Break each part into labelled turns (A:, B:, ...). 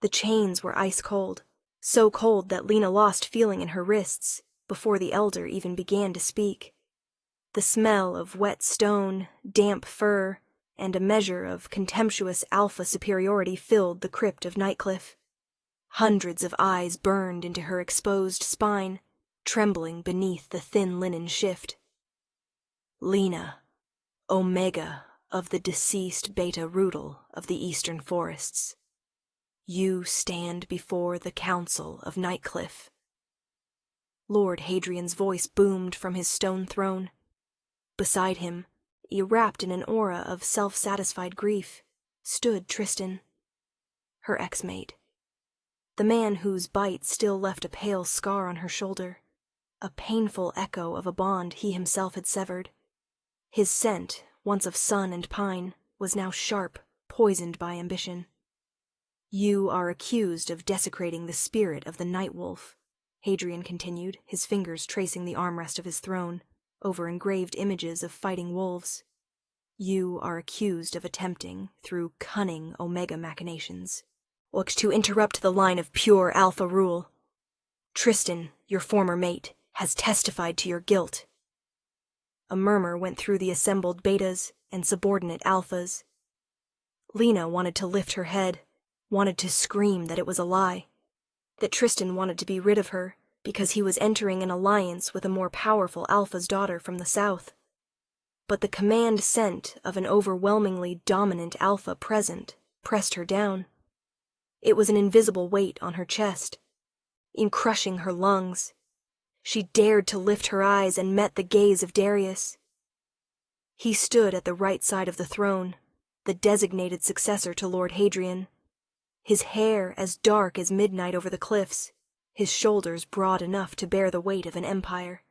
A: The chains were ice cold, so cold that Lena lost feeling in her wrists before the elder even began to speak. The smell of wet stone, damp fur, and a measure of contemptuous alpha superiority filled the crypt of Nightcliff. Hundreds of eyes burned into her exposed spine, trembling beneath the thin linen shift. Lena, Omega of the deceased Beta Rudel of the Eastern Forests. You stand before the Council of Nightcliff. Lord Hadrian's voice boomed from his stone throne. Beside him, wrapped in an aura of self-satisfied grief, stood Tristan, her ex-mate. The man whose bite still left a pale scar on her shoulder, a painful echo of a bond he himself had severed. His scent, once of sun and pine, was now sharp, poisoned by ambition. You are accused of desecrating the spirit of the Night Wolf, Hadrian continued, his fingers tracing the armrest of his throne, over engraved images of fighting wolves. You are accused of attempting, through cunning Omega machinations, to interrupt the line of pure Alpha rule. Tristan, your former mate, has testified to your guilt. A murmur went through the assembled Betas and subordinate Alphas. Lena wanted to lift her head, wanted to scream that it was a lie, that Tristan wanted to be rid of her because he was entering an alliance with a more powerful Alpha's daughter from the south. But the command sent of an overwhelmingly dominant Alpha present pressed her down. It was an invisible weight on her chest, in crushing her lungs. She dared to lift her eyes and met the gaze of Darius. He stood at the right side of the throne, the designated successor to Lord Hadrian, his hair as dark as midnight over the cliffs, his shoulders broad enough to bear the weight of an empire.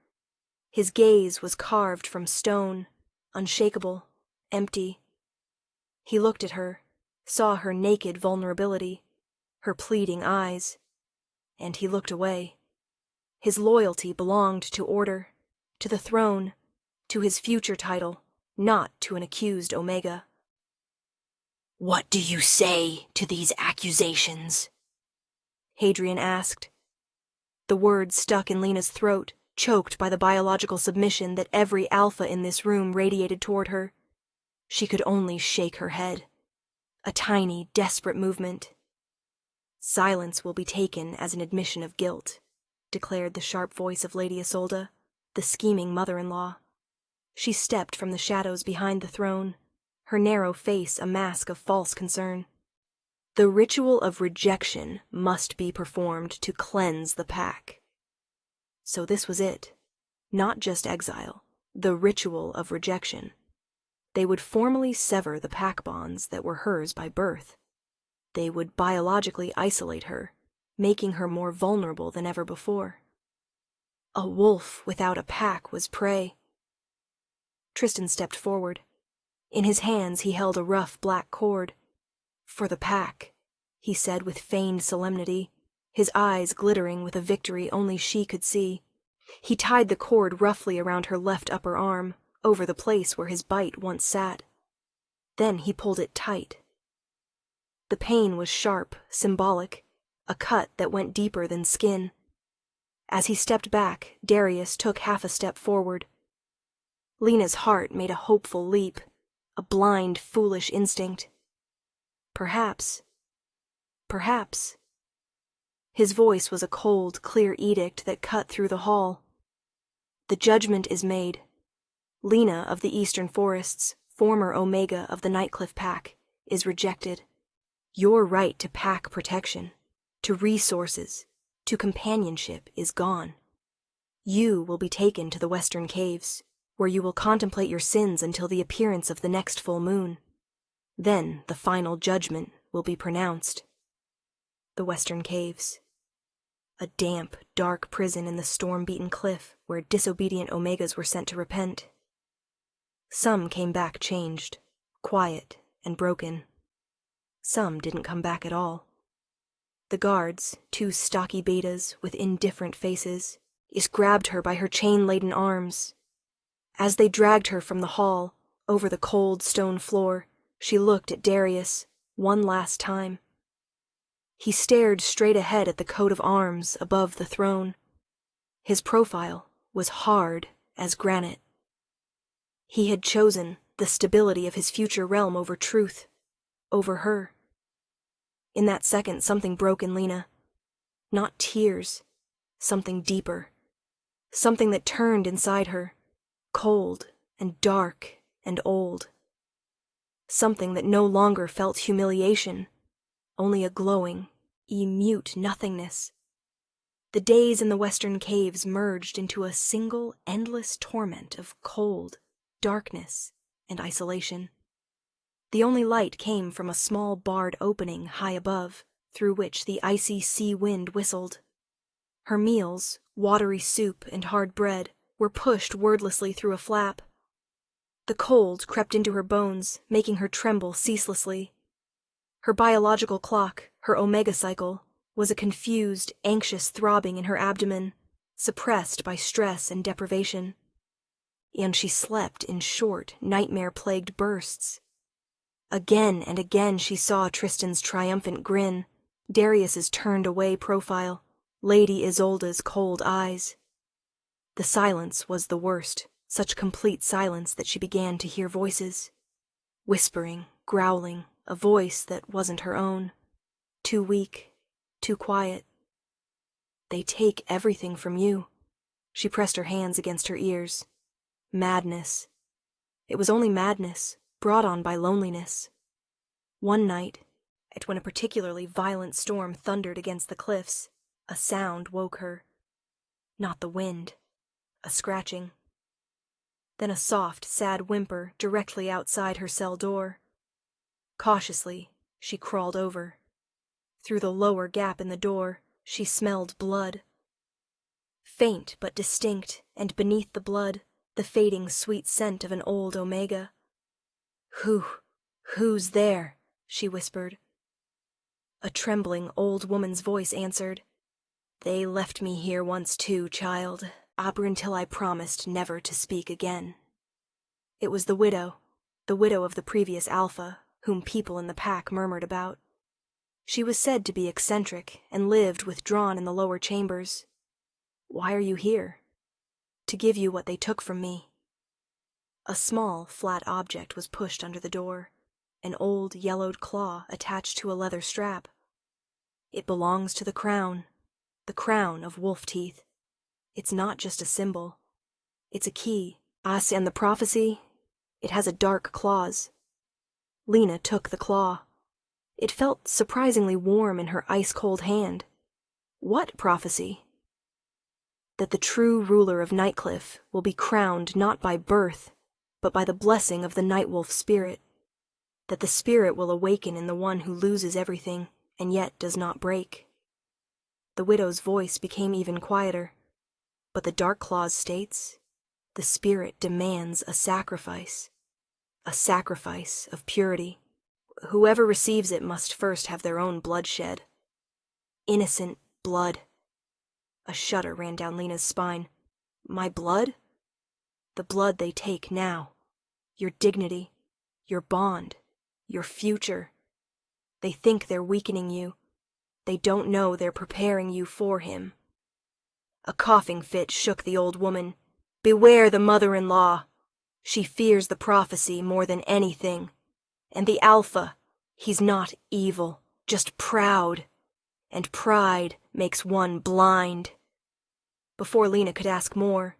A: His gaze was carved from stone, unshakable, empty. He looked at her, saw her naked vulnerability, her pleading eyes, and he looked away. His loyalty belonged to order, to the throne, to his future title, not to an accused Omega.
B: What do you say to these accusations?
A: Hadrian asked. The words stuck in Lena's throat, choked by the biological submission that every Alpha in this room radiated toward her. She could only shake her head. A tiny, desperate movement. Silence will be taken as an admission of guilt, declared the sharp voice of Lady Isolde, the scheming mother-in-law. She stepped from the shadows behind the throne, her narrow face a mask of false concern. The ritual of rejection must be performed to cleanse the pack. So this was it. Not just exile, the ritual of rejection. They would formally sever the pack bonds that were hers by birth. They would biologically isolate her, making her more vulnerable than ever before. A wolf without a pack was prey. Tristan stepped forward. In his hands he held a rough black cord. For the pack, he said with feigned solemnity, his eyes glittering with a victory only she could see. He tied the cord roughly around her left upper arm, over the place where his bite once sat. Then he pulled it tight. The pain was sharp, symbolic, a cut that went deeper than skin. As he stepped back, Darius took half a step forward. Lena's heart made a hopeful leap, a blind, foolish instinct. Perhaps. His voice was a cold, clear edict that cut through the hall. The judgment is made. Lena of the Eastern Forests, former Omega of the Nightcliff Pack, is rejected. Your right to pack protection, to resources, to companionship is gone. You will be taken to the Western Caves, where you will contemplate your sins until the appearance of the next full moon. Then the final judgment will be pronounced. The Western Caves. A damp, dark prison in the storm-beaten cliff where disobedient Omegas were sent to repent. Some came back changed, quiet and broken. Some didn't come back at all. The guards, two stocky Betas with indifferent faces, grabbed her by her chain-laden arms. As they dragged her from the hall, over the cold stone floor, she looked at Darius, one last time. He stared straight ahead at the coat of arms above the throne. His profile was hard as granite. He had chosen the stability of his future realm over truth, over her. In that second, something broke in Lena. Not tears, something deeper. Something that turned inside her, cold and dark and old. Something that no longer felt humiliation, only a glowing, mute nothingness. The days in the western caves merged into a single, endless torment of cold, darkness, and isolation. The only light came from a small barred opening high above, through which the icy sea wind whistled. Her meals, watery soup and hard bread, were pushed wordlessly through a flap. The cold crept into her bones, making her tremble ceaselessly. Her biological clock, her omega cycle, was a confused, anxious throbbing in her abdomen, suppressed by stress and deprivation. And she slept in short, nightmare-plagued bursts. Again and again she saw Tristan's triumphant grin, Darius's turned-away profile, Lady Isolda's cold eyes. The silence was the worst, such complete silence that she began to hear voices. Whispering, growling, a voice that wasn't her own. Too weak, too quiet. They take everything from you. She pressed her hands against her ears. Madness. It was only madness, brought on by loneliness. One night, when a particularly violent storm thundered against the cliffs, a sound woke her. Not the wind, a scratching. Then a soft, sad whimper directly outside her cell door. Cautiously, she crawled over. Through the lower gap in the door, she smelled blood. Faint but distinct, and beneath the blood, the fading sweet scent of an old omega. Who's there?" she whispered. A trembling old woman's voice answered. "They left me here once too, child, until I promised never to speak again." It was the widow of the previous Alpha, whom people in the pack murmured about. She was said to be eccentric and lived withdrawn in the lower chambers. "Why are you here?" "To give you what they took from me." A small, flat object was pushed under the door, an old yellowed claw attached to a leather strap. "It belongs to the crown of wolf teeth. It's not just a symbol. It's a key. And the prophecy, it has a dark clause." Lena took the claw. It felt surprisingly warm in her ice-cold hand. What prophecy? That the true ruler of Nightcliff will be crowned not by birth, but by the blessing of the Nightwolf spirit. That the spirit will awaken in the one who loses everything, and yet does not break. The widow's voice became even quieter. But the Dark Clause states, the spirit demands a sacrifice of purity. Whoever receives it must first have their own blood shed. Innocent blood. A shudder ran down Lena's spine. My blood? The blood they take now. Your dignity, your bond, your future. They think they're weakening you. They don't know they're preparing you for him. A coughing fit shook the old woman. Beware the mother-in-law. She fears the prophecy more than anything. And the Alpha, he's not evil, just proud. And pride makes one blind. Before Lena could ask more,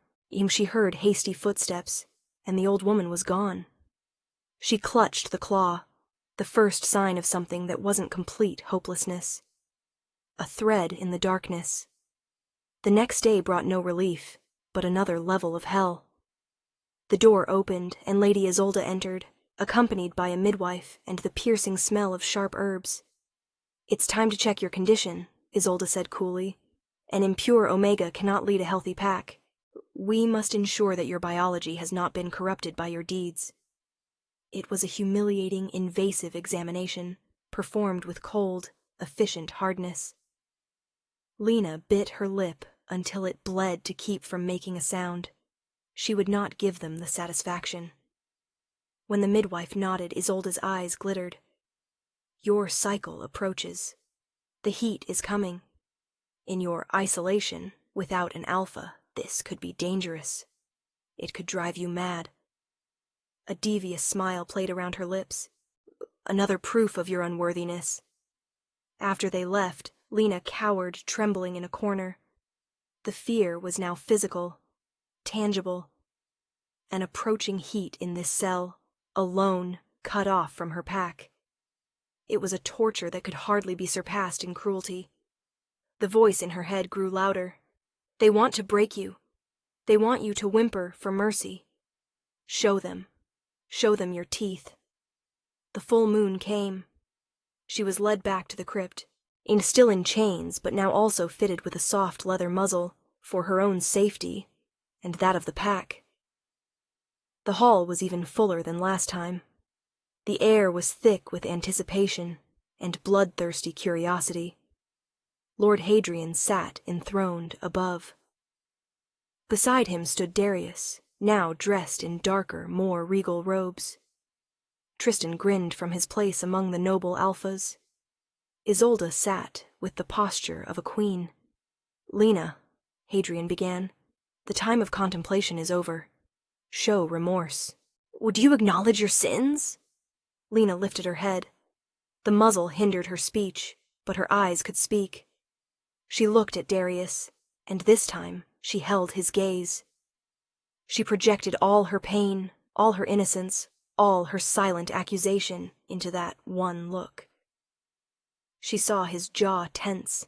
A: she heard hasty footsteps, and the old woman was gone. She clutched the claw, the first sign of something that wasn't complete hopelessness. A thread in the darkness. The next day brought no relief, but another level of hell. The door opened, and Lady Isolda entered, accompanied by a midwife and the piercing smell of sharp herbs. "It's time to check your condition," Isolda said coolly. "An impure omega cannot lead a healthy pack. We must ensure that your biology has not been corrupted by your deeds." It was a humiliating, invasive examination, performed with cold, efficient hardness. Lena bit her lip until it bled to keep from making a sound. She would not give them the satisfaction. When the midwife nodded, Isolda's eyes glittered. "Your cycle approaches. The heat is coming. In your isolation, without an alpha, this could be dangerous. It could drive you mad. A devious smile played around her lips. Another proof of your unworthiness. After they left, Lena cowered, trembling in a corner. The fear was now physical, tangible. An approaching heat in this cell, alone, cut off from her pack. It was a torture that could hardly be surpassed in cruelty. The voice in her head grew louder. They want to break you. They want you to whimper for mercy. Show them. Show them your teeth. The full moon came. She was led back to the crypt, still in chains, but now also fitted with a soft leather muzzle, for her own safety, and that of the pack. The hall was even fuller than last time. The air was thick with anticipation and bloodthirsty curiosity. Lord Hadrian sat enthroned above. Beside him stood Darius, now dressed in darker, more regal robes. Tristan grinned from his place among the noble alphas. Isolde sat with the posture of a queen. "Lena," Hadrian began, "the time of contemplation is over. Show remorse." "Would you acknowledge your sins?" Lena lifted her head. The muzzle hindered her speech, but her eyes could speak. She looked at Darius, and this time she held his gaze. She projected all her pain, all her innocence, all her silent accusation into that one look. She saw his jaw tense.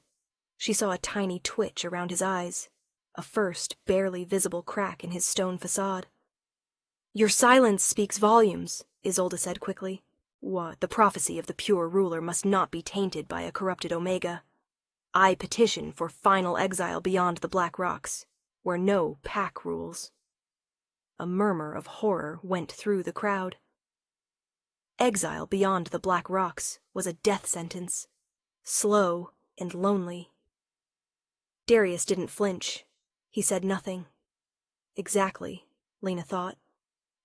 A: She saw a tiny twitch around his eyes, a first barely visible crack in his stone facade. "Your silence speaks volumes," Isolde said quickly. "What, the prophecy of the pure ruler must not be tainted by a corrupted Omega. I petition for final exile beyond the Black Rocks, where no pack rules." A murmur of horror went through the crowd. Exile beyond the Black Rocks was a death sentence, slow and lonely. Darius didn't flinch. He said nothing. Exactly, Lena thought,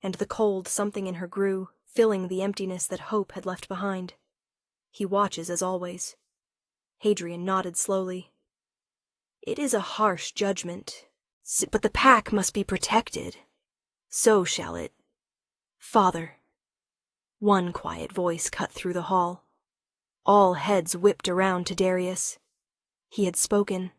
A: and the cold something in her grew, filling the emptiness that hope had left behind. He watches as always. Hadrian nodded slowly. "It is a harsh judgment, but the pack must be protected. So shall it. Father." One quiet voice cut through the hall. All heads whipped around to Darius. He had spoken.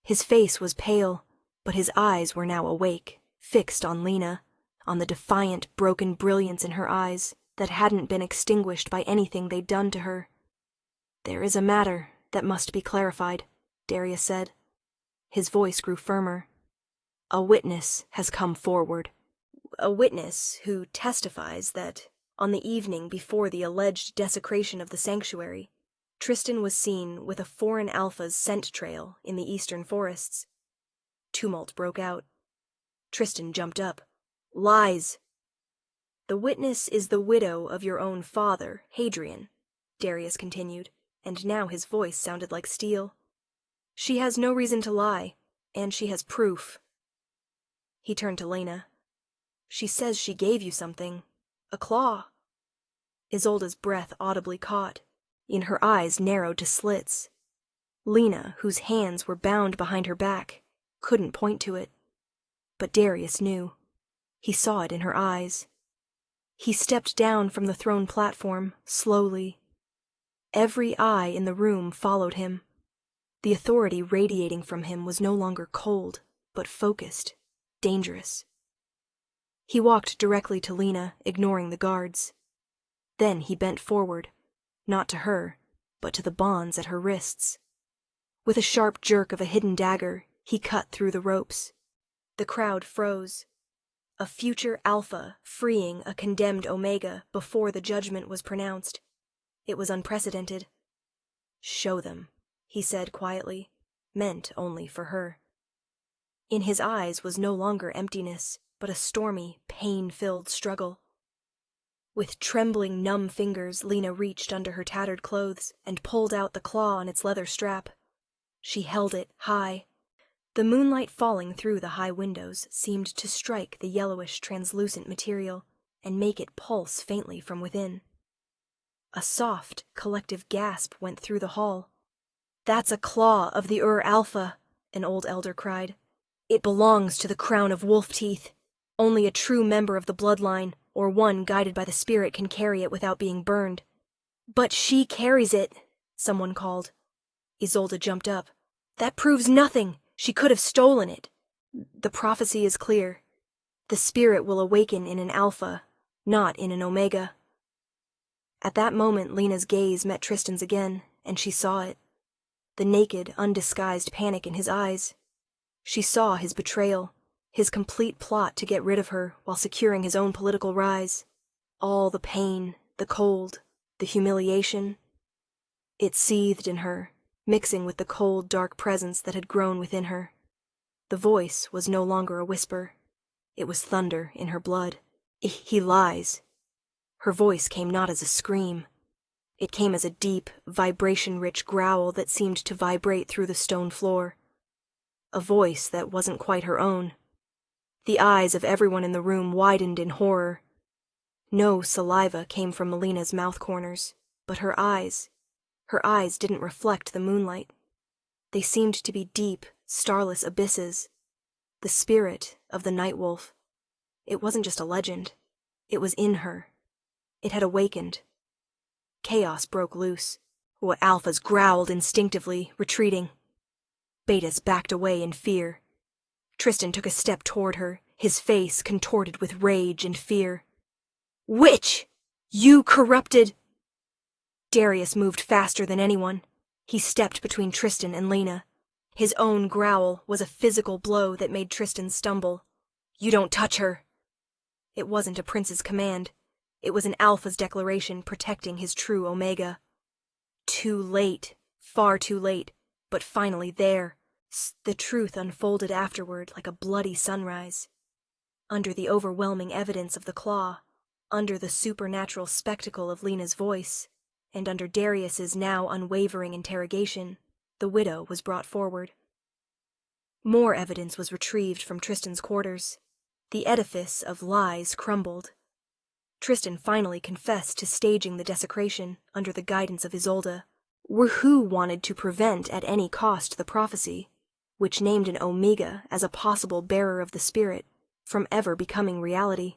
A: His face was pale, but his eyes were now awake, fixed on Lena, on the defiant, broken brilliance in her eyes that hadn't been extinguished by anything they'd done to her. "There is a matter that must be clarified," Darius said. His voice grew firmer. "A witness has come forward. A witness who testifies that, on the evening before the alleged desecration of the sanctuary, Tristan was seen with a foreign alpha's scent trail in the eastern forests." Tumult broke out. Tristan jumped up. "Lies!" "The witness is the widow of your own father, Hadrian," Darius continued, and now his voice sounded like steel. "She has no reason to lie, and she has proof." He turned to Lena. "She says she gave you something. A claw." Isolde's breath audibly caught. In her eyes narrowed to slits. Lena, whose hands were bound behind her back, couldn't point to it. But Darius knew. He saw it in her eyes. He stepped down from the throne platform, slowly. Every eye in the room followed him. The authority radiating from him was no longer cold, but focused, dangerous. He walked directly to Lena, ignoring the guards. Then he bent forward, not to her, but to the bonds at her wrists. With a sharp jerk of a hidden dagger, he cut through the ropes. The crowd froze. A future Alpha freeing a condemned Omega before the judgment was pronounced. It was unprecedented. "Show them," he said quietly, meant only for her. In his eyes was no longer emptiness, but a stormy, pain-filled struggle. With trembling, numb fingers, Lena reached under her tattered clothes and pulled out the claw on its leather strap. She held it high. The moonlight falling through the high windows seemed to strike the yellowish, translucent material and make it pulse faintly from within. A soft, collective gasp went through the hall. "That's a claw of the Alpha," an old elder cried. "It belongs to the crown of wolf teeth. Only a true member of the bloodline, or one guided by the spirit, can carry it without being burned." "But she carries it," someone called. Isolde jumped up. "That proves nothing. She could have stolen it." "The prophecy is clear. The spirit will awaken in an Alpha, not in an Omega." At that moment Lena's gaze met Tristan's again, and she saw it. The naked, undisguised panic in his eyes. She saw his betrayal, his complete plot to get rid of her while securing his own political rise. All the pain, the cold, the humiliation. It seethed in her, mixing with the cold, dark presence that had grown within her. The voice was no longer a whisper. It was thunder in her blood. "He lies." Her voice came not as a scream. It came as a deep, vibration-rich growl that seemed to vibrate through the stone floor. A voice that wasn't quite her own. The eyes of everyone in the room widened in horror. No saliva came from Melina's mouth corners, but her eyes didn't reflect the moonlight. They seemed to be deep, starless abysses. The spirit of the night wolf. It wasn't just a legend. It was in her. It had awakened. Chaos broke loose. Alphas growled instinctively, retreating. Betas backed away in fear. Tristan took a step toward her, his face contorted with rage and fear. "Witch! You corrupted—" Darius moved faster than anyone. He stepped between Tristan and Lena. His own growl was a physical blow that made Tristan stumble. "You don't touch her!" It wasn't a prince's command. It was an Alpha's declaration protecting his true Omega. Too late, far too late, but finally there. The truth unfolded afterward like a bloody sunrise. Under the overwhelming evidence of the claw, under the supernatural spectacle of Lena's voice, and under Darius's now unwavering interrogation, the widow was brought forward. More evidence was retrieved from Tristan's quarters. The edifice of lies crumbled. Tristan finally confessed to staging the desecration under the guidance of Isolde, who wanted to prevent at any cost the prophecy, which named an Omega as a possible bearer of the spirit, from ever becoming reality.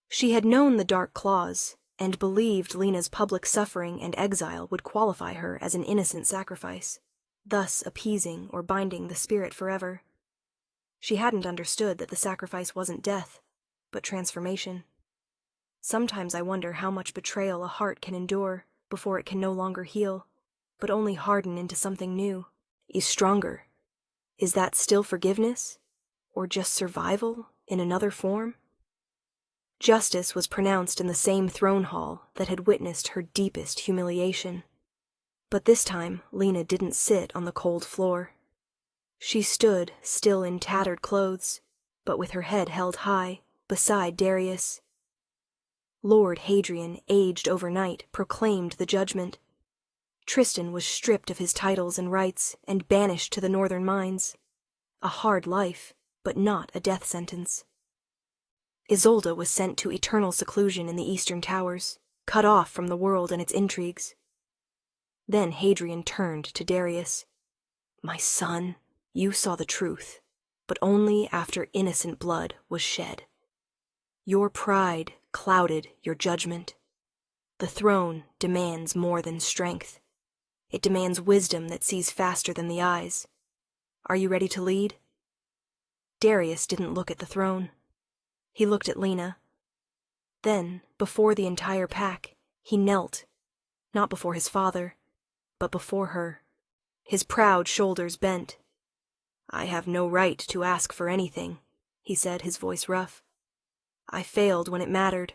A: She had known the dark claws, and believed Lena's public suffering and exile would qualify her as an innocent sacrifice, thus appeasing or binding the spirit forever. She hadn't understood that the sacrifice wasn't death, but transformation. Sometimes I wonder how much betrayal a heart can endure before it can no longer heal, but only harden into something new, is stronger. Is that still forgiveness? Or just survival in another form? Justice was pronounced in the same throne hall that had witnessed her deepest humiliation. But this time, Lena didn't sit on the cold floor. She stood, still in tattered clothes, but with her head held high, beside Darius. Lord Hadrian, aged overnight, proclaimed the judgment. Tristan was stripped of his titles and rights and banished to the northern mines. A hard life, but not a death sentence. Isolde was sent to eternal seclusion in the eastern towers, cut off from the world and its intrigues. Then Hadrian turned to Darius. "My son, you saw the truth, but only after innocent blood was shed. Your pride clouded your judgment. The throne demands more than strength. It demands wisdom that sees faster than the eyes. Are you ready to lead?" Darius didn't look at the throne. He looked at Lena. Then, before the entire pack, he knelt, not before his father, but before her, his proud shoulders bent. "I have no right to ask for anything," he said, his voice rough. "I failed when it mattered.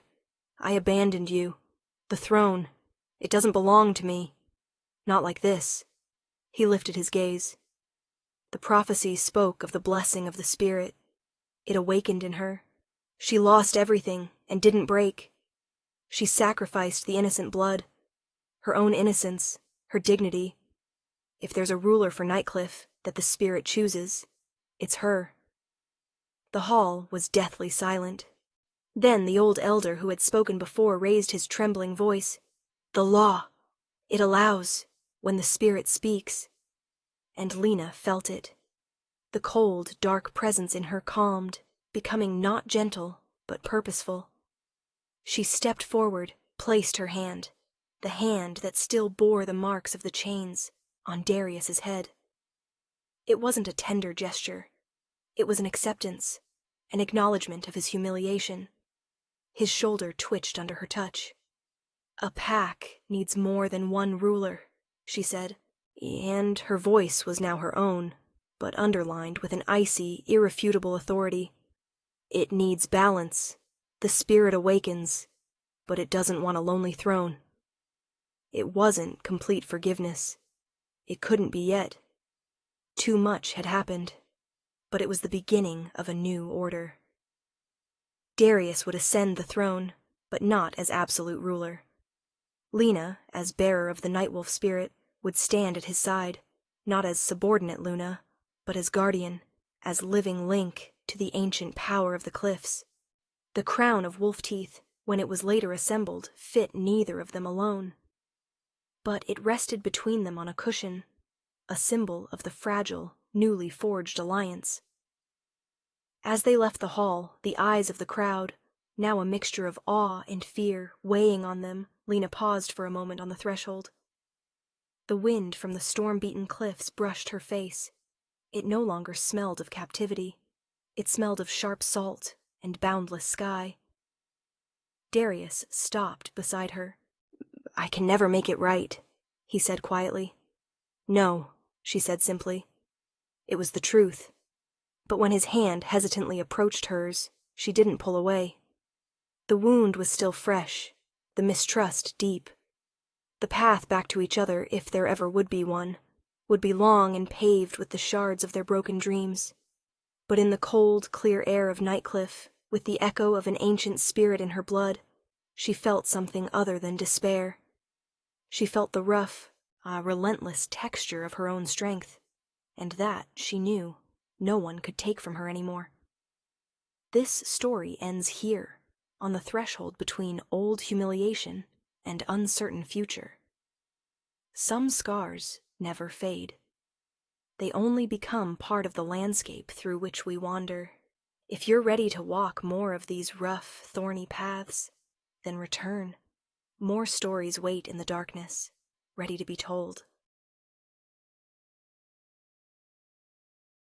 A: I abandoned you. The throne. It doesn't belong to me. Not like this." He lifted his gaze. The prophecy spoke of the blessing of the spirit. It awakened in her. She lost everything and didn't break. She sacrificed the innocent blood, her own innocence, her dignity. If there's a ruler for Nightcliff that the spirit chooses, it's her. The hall was deathly silent. Then the old elder who had spoken before raised his trembling voice. "The law. It allows, when the spirit speaks, and Lena felt it. The cold, dark presence in her calmed, becoming not gentle, but purposeful. She stepped forward, placed her hand, the hand that still bore the marks of the chains, on Darius's head. It wasn't a tender gesture. It was an acceptance, an acknowledgement of his humiliation. His shoulder twitched under her touch. "A pack needs more than one ruler," she said, and her voice was now her own, but underlined with an icy, irrefutable authority. "It needs balance. The spirit awakens, but it doesn't want a lonely throne." It wasn't complete forgiveness. It couldn't be yet. Too much had happened, but it was the beginning of a new order. Darius would ascend the throne, but not as absolute ruler. Lena, as bearer of the Nightwolf spirit, would stand at his side, not as subordinate Luna, but as guardian, as living link to the ancient power of the cliffs. The crown of wolf teeth, when it was later assembled, fit neither of them alone. But it rested between them on a cushion, a symbol of the fragile, newly forged alliance. As they left the hall, the eyes of the crowd, now a mixture of awe and fear, weighing on them, Lena paused for a moment on the threshold. The wind from the storm-beaten cliffs brushed her face. It no longer smelled of captivity. It smelled of sharp salt and boundless sky. Darius stopped beside her. "I can never make it right," he said quietly. "No," she said simply. It was the truth. But when his hand hesitantly approached hers, she didn't pull away. The wound was still fresh, the mistrust deep. The path back to each other, if there ever would be one, would be long and paved with the shards of their broken dreams. But in the cold, clear air of Nightcliff, with the echo of an ancient spirit in her blood, she felt something other than despair. She felt the rough, relentless texture of her own strength, and that, she knew, no one could take from her anymore. This story ends here, on the threshold between old humiliation and uncertain future. Some scars never fade. They only become part of the landscape through which we wander. If you're ready to walk more of these rough, thorny paths, then return. More stories wait in the darkness, ready to be told.